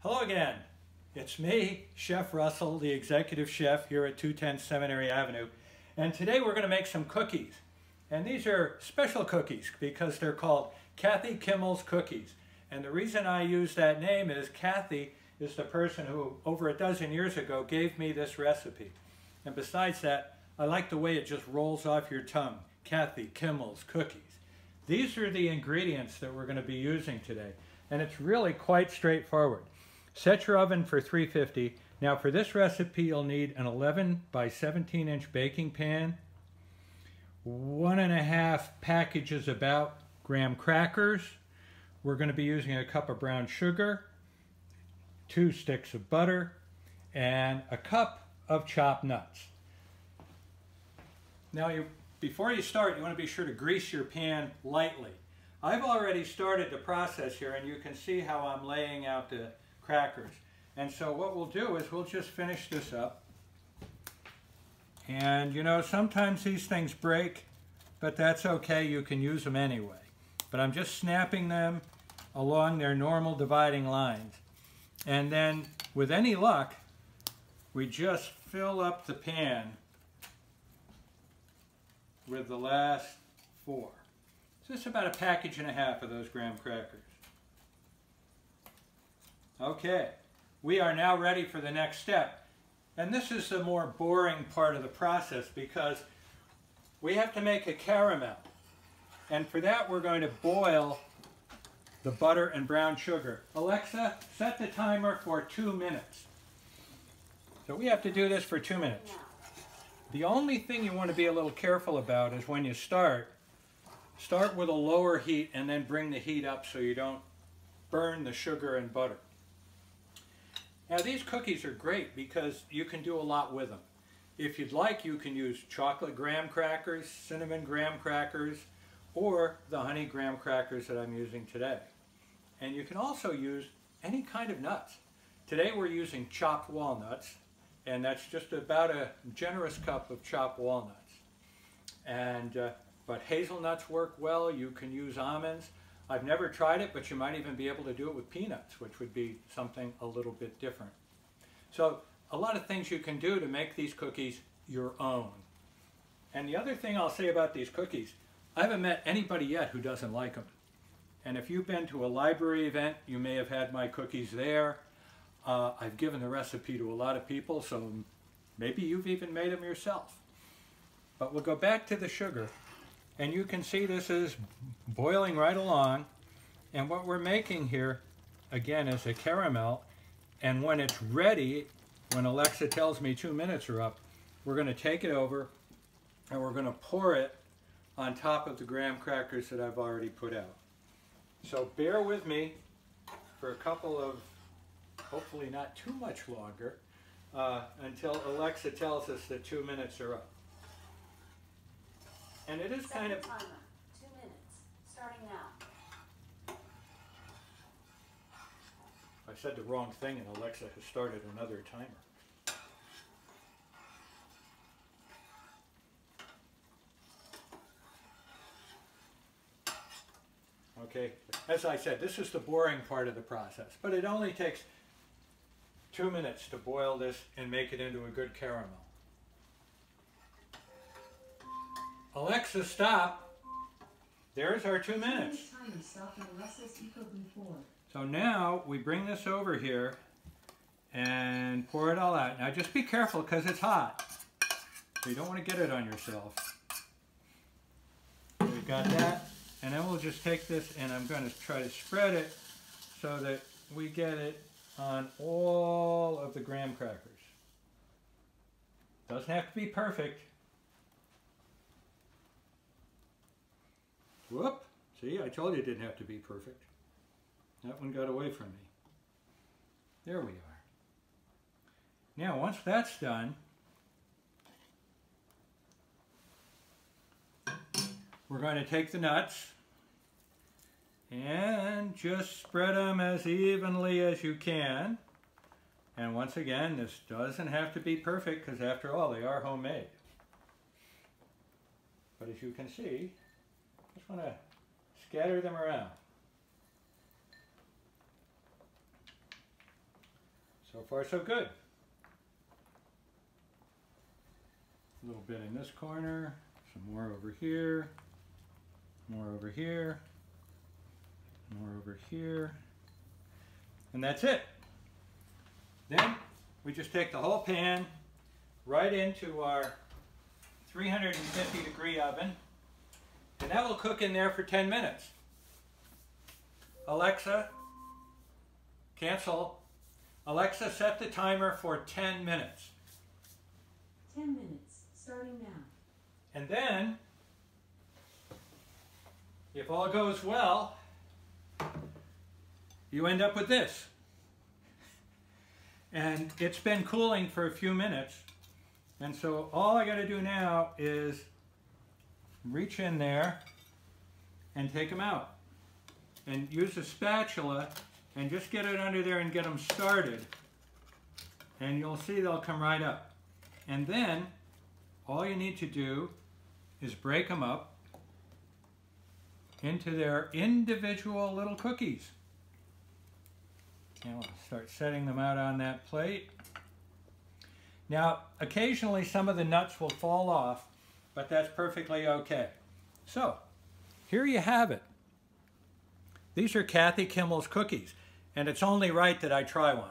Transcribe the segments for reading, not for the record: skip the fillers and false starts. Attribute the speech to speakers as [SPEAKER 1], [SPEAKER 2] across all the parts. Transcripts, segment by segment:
[SPEAKER 1] Hello again. It's me, Chef Russell, the executive chef here at 210 Seminary Avenue. And today we're going to make some cookies. And these are special cookies because they're called Kathy Kimmel's cookies. And the reason I use that name is Kathy is the person who over a dozen years ago gave me this recipe. And besides that, I like the way it just rolls off your tongue. Kathy Kimmel's cookies. These are the ingredients that we're going to be using today. And it's really quite straightforward. Set your oven for 350. Now for this recipe you'll need an 11 by 17 inch baking pan, 1.5 packages about graham crackers. We're going to be using a cup of brown sugar, 2 sticks of butter, and a cup of chopped nuts. Now before you start, you want to be sure to grease your pan lightly. I've already started the process here, and you can see how I'm laying out the crackers. And so what we'll do is we'll just finish this up. And you know, sometimes these things break, but that's okay, you can use them anyway. But I'm just snapping them along their normal dividing lines. And then with any luck, we just fill up the pan with the last 4. So it's about 1.5 packages of those graham crackers. Okay, we are now ready for the next step. And this is the more boring part of the process because we have to make a caramel. And for that we're going to boil the butter and brown sugar. Alexa, set the timer for 2 minutes. So we have to do this for 2 minutes. The only thing you want to be a little careful about is when you start with a lower heat and then bring the heat up so you don't burn the sugar and butter. Now these cookies are great because you can do a lot with them. If you'd like, you can use chocolate graham crackers, cinnamon graham crackers, or the honey graham crackers that I'm using today. And you can also use any kind of nuts. Today we're using chopped walnuts, and that's just about a generous cup of chopped walnuts. But hazelnuts work well. You can use almonds. I've never tried it, but you might even be able to do it with peanuts, which would be something a little bit different. So a lot of things you can do to make these cookies your own. And the other thing I'll say about these cookies, I haven't met anybody yet who doesn't like them. And if you've been to a library event, you may have had my cookies there. I've given the recipe to a lot of people, so maybe you've even made them yourself. But we'll go back to the sugar. And you can see this is boiling right along. And what we're making here, again, is a caramel. And when it's ready, when Alexa tells me 2 minutes are up, we're going to take it over and we're going to pour it on top of the graham crackers that I've already put out. So bear with me for a couple of, hopefully not too much longer, until Alexa tells us that 2 minutes are up. And it is kind of...
[SPEAKER 2] Timer, 2 minutes, starting now.
[SPEAKER 1] I said the wrong thing and Alexa has started another timer. Okay, as I said, this is the boring part of the process, but it only takes 2 minutes to boil this and make it into a good caramel. Alexa, stop. There's our 2 minutes. So now we bring this over here and pour it all out. Now just be careful because it's hot. So you don't want to get it on yourself. So we've got that. And then we'll just take this and I'm going to try to spread it so that we get it on all of the graham crackers. Doesn't have to be perfect. Whoop! See, I told you it didn't have to be perfect. That one got away from me. There we are. Now, once that's done, we're going to take the nuts and just spread them as evenly as you can. And once again, this doesn't have to be perfect because after all, they are homemade. But as you can see, just want to scatter them around. So far, so good. A little bit in this corner, some more over here, more over here, more over here, and that's it. Then we just take the whole pan right into our 350 degree oven, and that will cook in there for 10 minutes. Alexa, cancel. Alexa, set the timer for 10 minutes.
[SPEAKER 2] 10 minutes, starting now.
[SPEAKER 1] And then, if all goes well, you end up with this. And it's been cooling for a few minutes. And so all I got to do now is reach in there and take them out. And use a spatula and just get it under there and get them started. And you'll see they'll come right up. And then all you need to do is break them up into their individual little cookies. And we'll start setting them out on that plate. Now, occasionally some of the nuts will fall off, but that's perfectly okay. So, here you have it. These are Kathy Kimmel's cookies, and it's only right that I try one.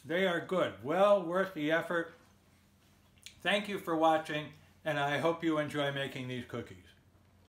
[SPEAKER 1] They are good, well worth the effort. Thank you for watching, and I hope you enjoy making these cookies.